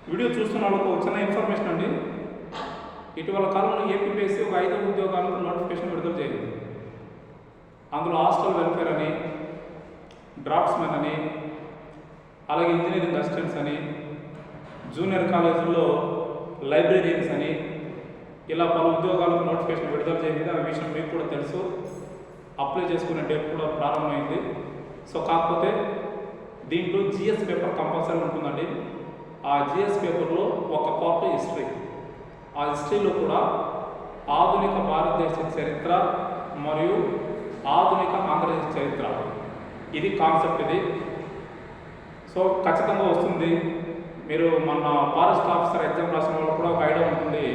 Video చూస్తున్న వాళ్ళకు చిన్న ఇన్ఫర్మేషన్ అండి. ఇటీవల కాలంలో ఏపీపీఎస్సీ ఒక 5 ఉద్యోగాలకు నోటిఫికేషన్ విడుదల చేయండి. అందులో హాస్టల్ వెల్ఫేర్ అని, డ్రాఫ్ట్స్మెన్ అని, అలాగే ఇంజనీరింగ్ అసిస్టెంట్స్ అని, జూనియర్ కాలేజీల్లో లైబ్రరీన్స్ అని, ఇలా పలు ఉద్యోగాలకు నోటిఫికేషన్ విడుదల చేసింది. ఆ విషయం మీకు కూడా తెలుసు. అప్లై చేసుకునే డేట్ కూడా ప్రారంభమైంది. సో కాకపోతే దీంట్లో జిఎస్ పేపర్ కంపల్సరీ ఉంటుందండి. ఆ జిఎస్ పేపర్లో ఒక పార్ట్ హిస్టరీ. ఆ హిస్టరీలో కూడా ఆధునిక భారతదేశ చరిత్ర మరియు ఆధునిక ఆంధ్రదేశ్ చరిత్ర, ఇది కాన్సెప్ట్. ఇది సో ఖచ్చితంగా వస్తుంది. మీరు మన ఫారెస్ట్ ఆఫీసర్ ఎగ్జామ్ రాసిన వాళ్ళు కూడా ఒక ఐడియా ఉంటుంది.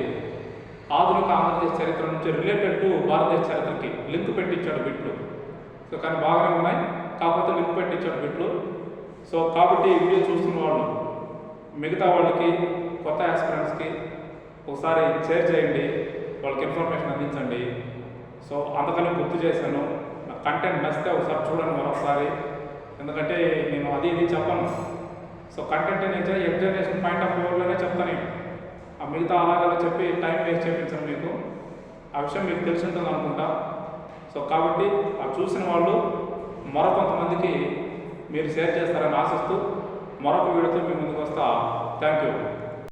ఆధునిక ఆంధ్రదేశ్ చరిత్ర నుంచి రిలేటెడ్ టు భారతదేశ చరిత్రకి లింక్ పెట్టించాడు బిట్లు. సో కానీ బాగానే ఉన్నాయి, కాకపోతే లింక్ పెట్టించాడు బిట్లు. సో కాబట్టి ఈ వీడియో చూస్తున్న వాళ్ళు మిగతా వాళ్ళకి, కొత్త ఆస్పిరెంట్స్కి ఒకసారి షేర్ చేయండి, వాళ్ళకి ఇన్ఫర్మేషన్ అందించండి. సో అందుకని గుర్తు చేశాను. నా కంటెంట్ నచ్చితే ఒకసారి చూడండి మరొకసారి, ఎందుకంటే నేను అది ఇది చెప్పను. సో కంటెంట్ నేను ఎగ్జామినేషన్ పాయింట్ ఆఫ్ వ్యూలోనే చెప్తాను. ఆ మిగతా అలాగే చెప్పి టైం వేస్ట్ చేయించాను మీకు. ఆ విషయం మీకు తెలిసి ఉంటుంది అనుకుంటా. సో కాబట్టి ఆ చూసిన వాళ్ళు మరొకొంతమందికి మీరు షేర్ చేస్తారని ఆశిస్తూ మరొక వీడియోతో మీ ముందుకు వస్తా. Thank you.